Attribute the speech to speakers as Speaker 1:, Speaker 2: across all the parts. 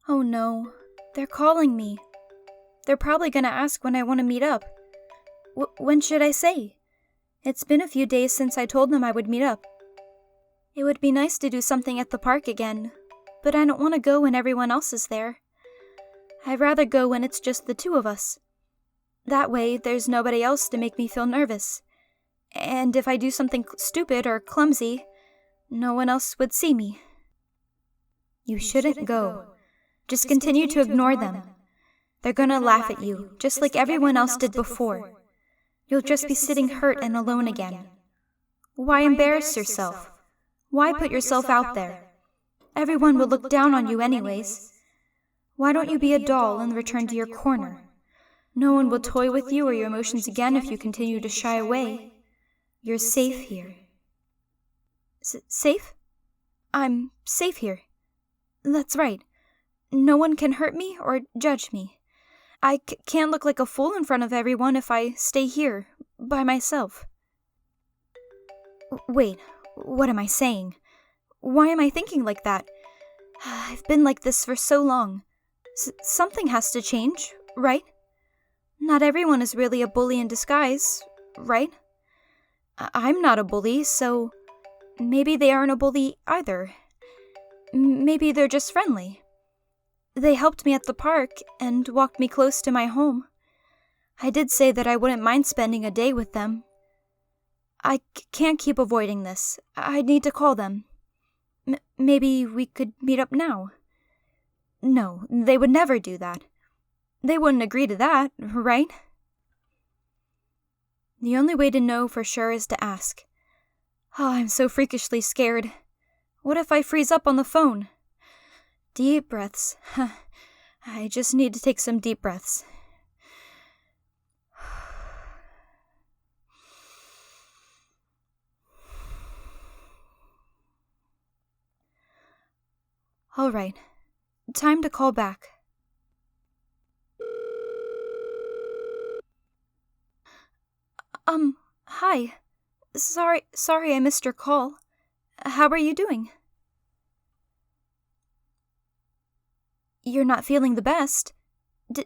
Speaker 1: Oh no, they're calling me. They're probably gonna ask when I want to meet up. When should I say? It's been a few days since I told them I would meet up. It would be nice to do something at the park again, but I don't want to go when everyone else is there. I'd rather go when it's just the two of us. That way, there's nobody else to make me feel nervous. And if I do something stupid or clumsy, no one else would see me. You shouldn't go. Just continue to ignore them. They're gonna laugh at you, just like everyone else did before. You'll just be sitting hurt and alone again. Why embarrass yourself? Why put yourself out there? Everyone will look down on you anyways. Why don't you be a doll and return to your corner? No one will toy with you or your emotions again if you continue to shy away. You're safe here. Safe? I'm safe here. That's right. No one can hurt me or judge me. I can't look like a fool in front of everyone if I stay here, by myself. Wait, what am I saying? Why am I thinking like that? I've been like this for so long. Something has to change, right? Not everyone is really a bully in disguise, right? I'm not a bully, so maybe they aren't a bully either. Maybe they're just friendly. They helped me at the park and walked me close to my home. I did say that I wouldn't mind spending a day with them. I can't keep avoiding this. I need to call them. Maybe we could meet up now. No, they would never do that. They wouldn't agree to that, right? The only way to know for sure is to ask. Oh, I'm so freakishly scared. What if I freeze up on the phone? Deep breaths. I just need to take some deep breaths. All right, time to call back. Hi. Sorry I missed your call. How are you doing? You're not feeling the best.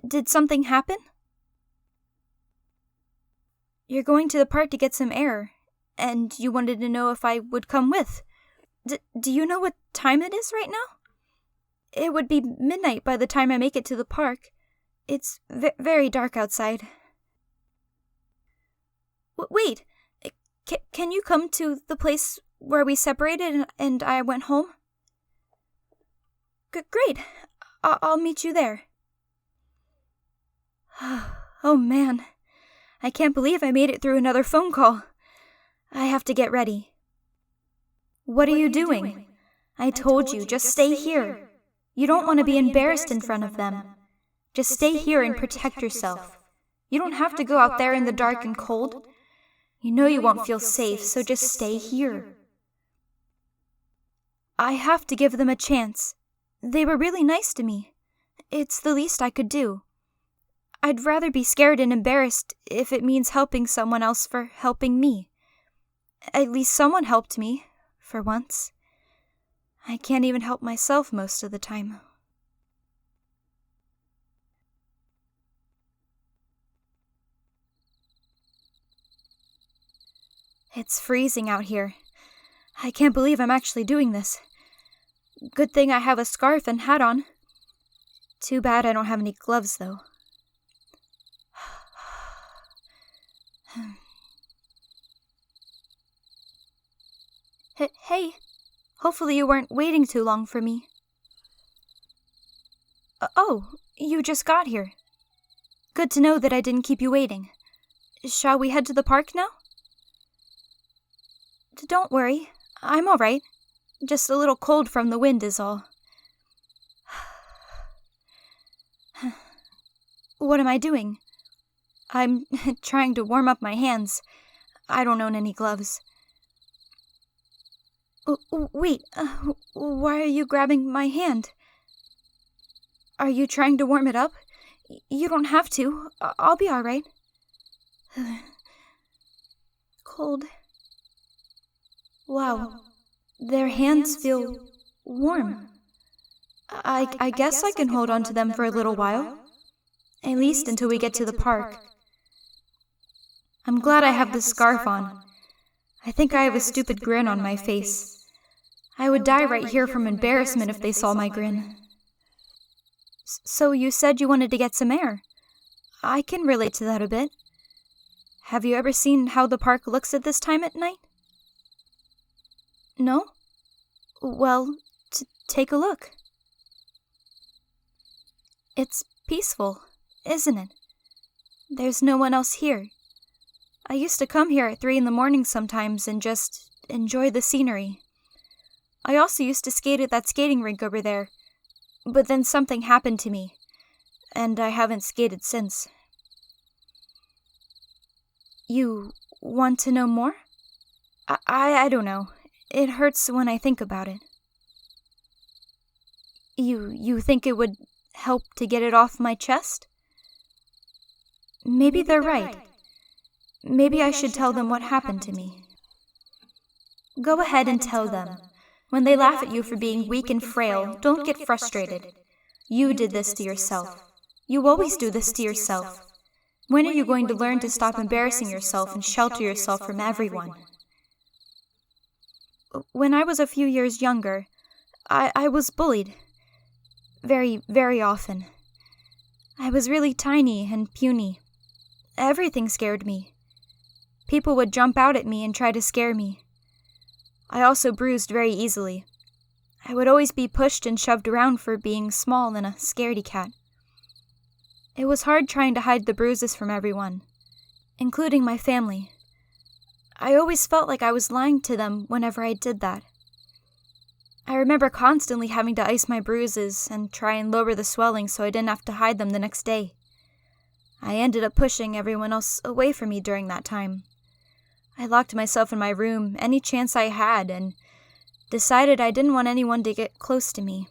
Speaker 1: Did something happen? You're going to the park to get some air, and you wanted to know if I would come with. Do you know what time it is right now? It would be midnight by the time I make it to the park. It's very dark outside. Wait, can you come to the place where we separated and I went home? Great, I'll meet you there. Oh man, I can't believe I made it through another phone call. I have to get ready. What are you doing? I told you, just stay here. You don't want to be embarrassed in front of them. Just stay here and protect yourself. You don't have to go out there in the dark and cold. You know you won't feel safe, so just stay here. I have to give them a chance. They were really nice to me. It's the least I could do. I'd rather be scared and embarrassed if it means helping someone else for helping me. At least someone helped me, for once. I can't even help myself most of the time. It's freezing out here. I can't believe I'm actually doing this. Good thing I have a scarf and hat on. Too bad I don't have any gloves, though. Hey, hopefully you weren't waiting too long for me. Oh, you just got here. Good to know that I didn't keep you waiting. Shall we head to the park now? Don't worry, I'm all right. Just a little cold from the wind is all. What am I doing? I'm trying to warm up my hands. I don't own any gloves. Wait, why are you grabbing my hand? Are you trying to warm it up? You don't have to. I'll be all right. Cold. Wow, their hands feel warm. I guess I can hold on to them for a little while. At least until we get to the park. I'm glad I have this scarf on. I think I have a stupid grin on my face. I would die right here from embarrassment if they saw my grin. So you said you wanted to get some air. I can relate to that a bit. Have you ever seen how the park looks at this time at night? No? Well, take a look. It's peaceful, isn't it? There's no one else here. I used to come here at 3 in the morning sometimes and just enjoy the scenery. I also used to skate at that skating rink over there, but then something happened to me, and I haven't skated since. You want to know more? I don't know. It hurts when I think about it. You think it would help to get it off my chest? Maybe they're right. Maybe I should tell them what happened to me. Go ahead and tell them. When they laugh at you for being weak and frail, don't get frustrated. You did this to yourself. You always do this to yourself. When are you going to learn to stop embarrassing yourself and shelter yourself from everyone? When I was a few years younger, I was bullied. Very, very often. I was really tiny and puny. Everything scared me. People would jump out at me and try to scare me. I also bruised very easily. I would always be pushed and shoved around for being small and a scaredy cat. It was hard trying to hide the bruises from everyone, including my family. I always felt like I was lying to them whenever I did that. I remember constantly having to ice my bruises and try and lower the swelling so I didn't have to hide them the next day. I ended up pushing everyone else away from me during that time. I locked myself in my room any chance I had and decided I didn't want anyone to get close to me.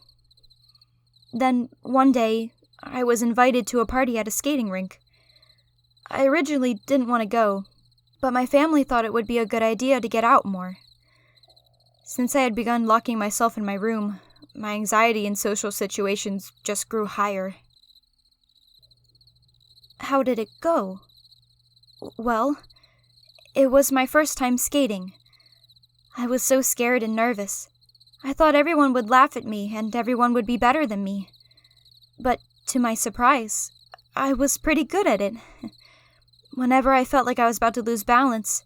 Speaker 1: Then, one day, I was invited to a party at a skating rink. I originally didn't want to go, but my family thought it would be a good idea to get out more. Since I had begun locking myself in my room, my anxiety in social situations just grew higher. How did it go? Well, it was my first time skating. I was so scared and nervous. I thought everyone would laugh at me and everyone would be better than me. But to my surprise, I was pretty good at it. Whenever I felt like I was about to lose balance,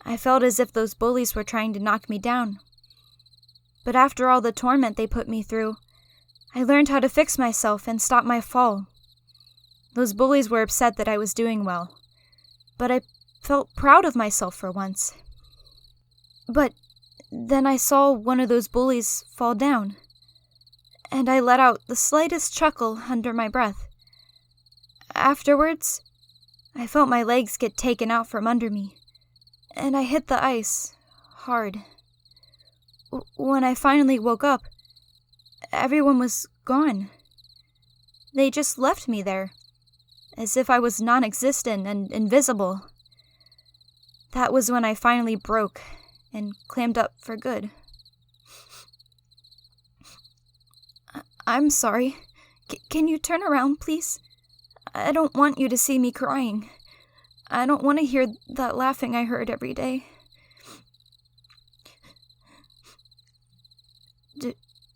Speaker 1: I felt as if those bullies were trying to knock me down. But after all the torment they put me through, I learned how to fix myself and stop my fall. Those bullies were upset that I was doing well, but I felt proud of myself for once. But then I saw one of those bullies fall down, and I let out the slightest chuckle under my breath. Afterwards, I felt my legs get taken out from under me, and I hit the ice hard. When I finally woke up, everyone was gone. They just left me there, as if I was non-existent and invisible. That was when I finally broke and clammed up for good. I'm sorry. Can you turn around, please? I don't want you to see me crying. I don't want to hear that laughing I heard every day.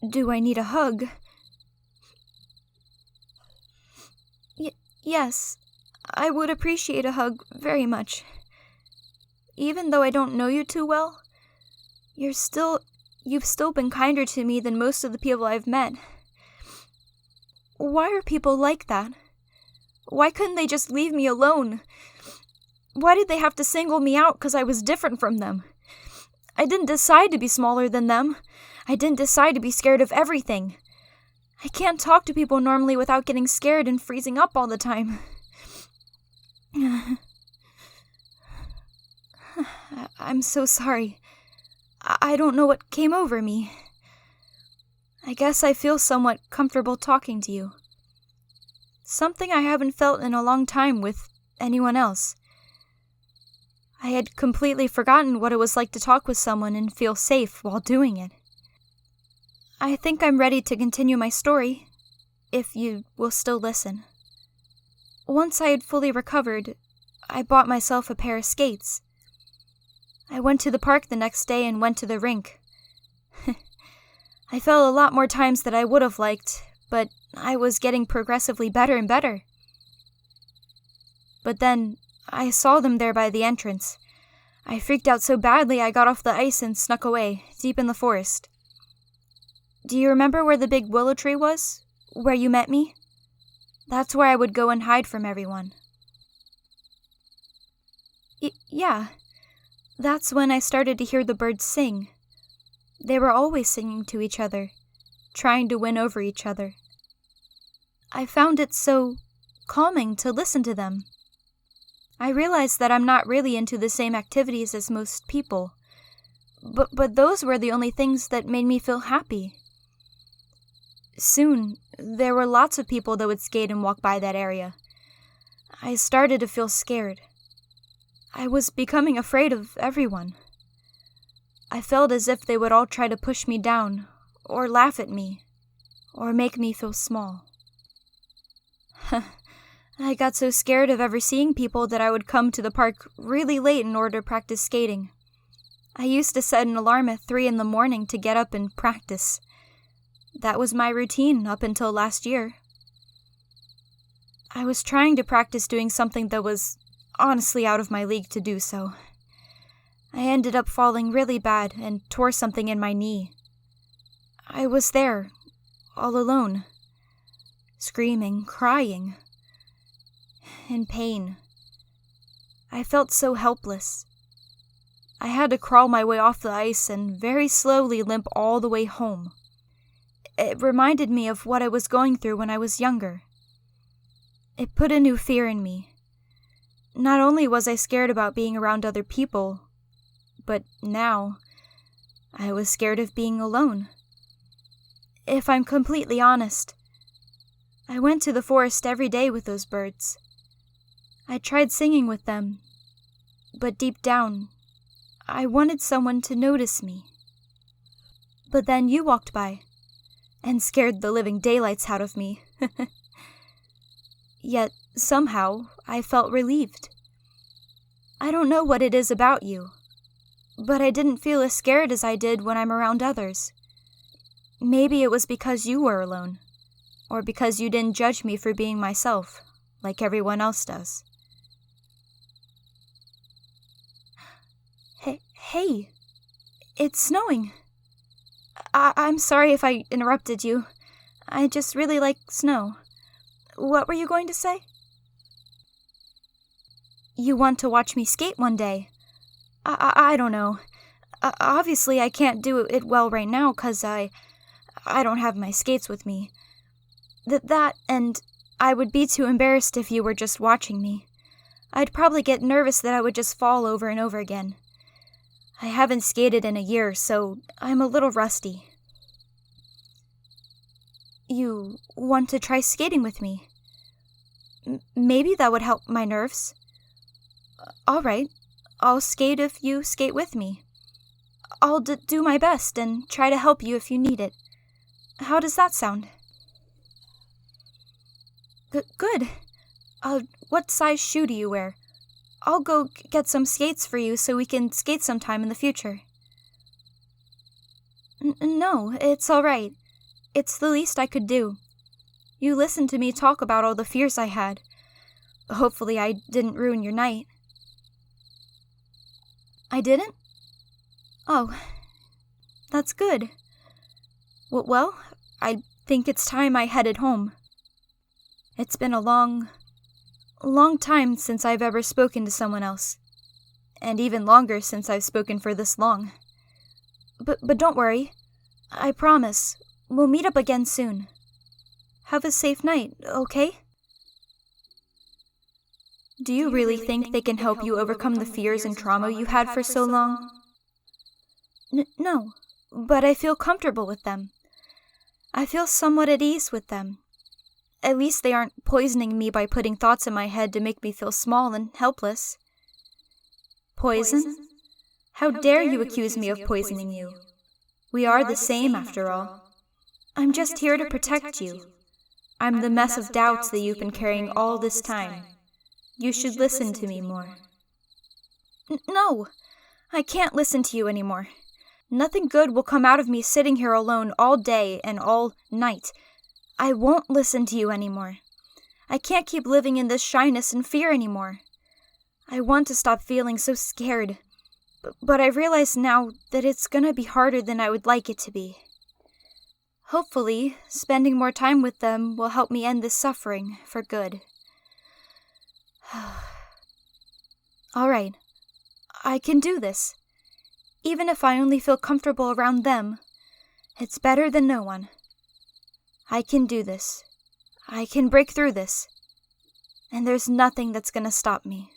Speaker 1: Do I need a hug? Yes, I would appreciate a hug very much. Even though I don't know you too well, you've still been kinder to me than most of the people I've met. Why are people like that? Why couldn't they just leave me alone? Why did they have to single me out because I was different from them? I didn't decide to be smaller than them. I didn't decide to be scared of everything. I can't talk to people normally without getting scared and freezing up all the time. I'm so sorry. I don't know what came over me. I guess I feel somewhat comfortable talking to you. Something I haven't felt in a long time with anyone else. I had completely forgotten what it was like to talk with someone and feel safe while doing it. I think I'm ready to continue my story, if you will still listen. Once I had fully recovered, I bought myself a pair of skates. I went to the park the next day and went to the rink. I fell a lot more times than I would have liked, but I was getting progressively better and better. But then, I saw them there by the entrance. I freaked out so badly I got off the ice and snuck away, deep in the forest. Do you remember where the big willow tree was? Where you met me? That's where I would go and hide from everyone. Yeah. That's when I started to hear the birds sing. They were always singing to each other, trying to win over each other. I found it so calming to listen to them. I realized that I'm not really into the same activities as most people, but those were the only things that made me feel happy. Soon, there were lots of people that would skate and walk by that area. I started to feel scared. I was becoming afraid of everyone. I felt as if they would all try to push me down, or laugh at me, or make me feel small. I got so scared of ever seeing people that I would come to the park really late in order to practice skating. I used to set an alarm at 3 a.m. to get up and practice. That was my routine up until last year. I was trying to practice doing something that was honestly out of my league to do so. I ended up falling really bad and tore something in my knee. I was there, all alone, screaming, crying, in pain. I felt so helpless. I had to crawl my way off the ice and very slowly limp all the way home. It reminded me of what I was going through when I was younger. It put a new fear in me. Not only was I scared about being around other people, but now I was scared of being alone. If I'm completely honest, I went to the forest every day with those birds. I tried singing with them, but deep down, I wanted someone to notice me. But then you walked by, and scared the living daylights out of me. Yet, somehow, I felt relieved. I don't know what it is about you, but I didn't feel as scared as I did when I'm around others. Maybe it was because you were alone, or because you didn't judge me for being myself, like everyone else does. Hey, it's snowing. I'm sorry if I interrupted you. I just really like snow. What were you going to say? You want to watch me skate one day? I don't know. Obviously, I can't do it well right now because I don't have my skates with me. That, and I would be too embarrassed if you were just watching me. I'd probably get nervous that I would just fall over and over again. I haven't skated in a year, so I'm a little rusty. You want to try skating with me? Maybe that would help my nerves. All right, I'll skate if you skate with me. I'll do my best and try to help you if you need it. How does that sound? Good. What size shoe do you wear? I'll go get some skates for you so we can skate sometime in the future. No, it's all right. It's the least I could do. You listened to me talk about all the fears I had. Hopefully I didn't ruin your night. I didn't? Oh, that's good. Well, I think it's time I headed home. It's been a long time since I've ever spoken to someone else, and even longer since I've spoken for this long. But don't worry, I promise, we'll meet up again soon. Have a safe night, okay? Do you really think they can help you overcome the fears and trauma you had for so long? No, but I feel comfortable with them. I feel somewhat at ease with them. At least they aren't poisoning me by putting thoughts in my head to make me feel small and helpless. Poison? How dare you accuse me of poisoning you? We are the same, after all. I'm just here to protect you. I'm the mess of doubts that you've been carrying all this time. You should listen to me more. No, I can't listen to you anymore. Nothing good will come out of me sitting here alone all day and all night. I won't listen to you anymore. I can't keep living in this shyness and fear anymore. I want to stop feeling so scared, but I realize now that it's gonna be harder than I would like it to be. Hopefully, spending more time with them will help me end this suffering for good. All right, I can do this. Even if I only feel comfortable around them, it's better than no one. I can do this. I can break through this. And there's nothing that's gonna stop me.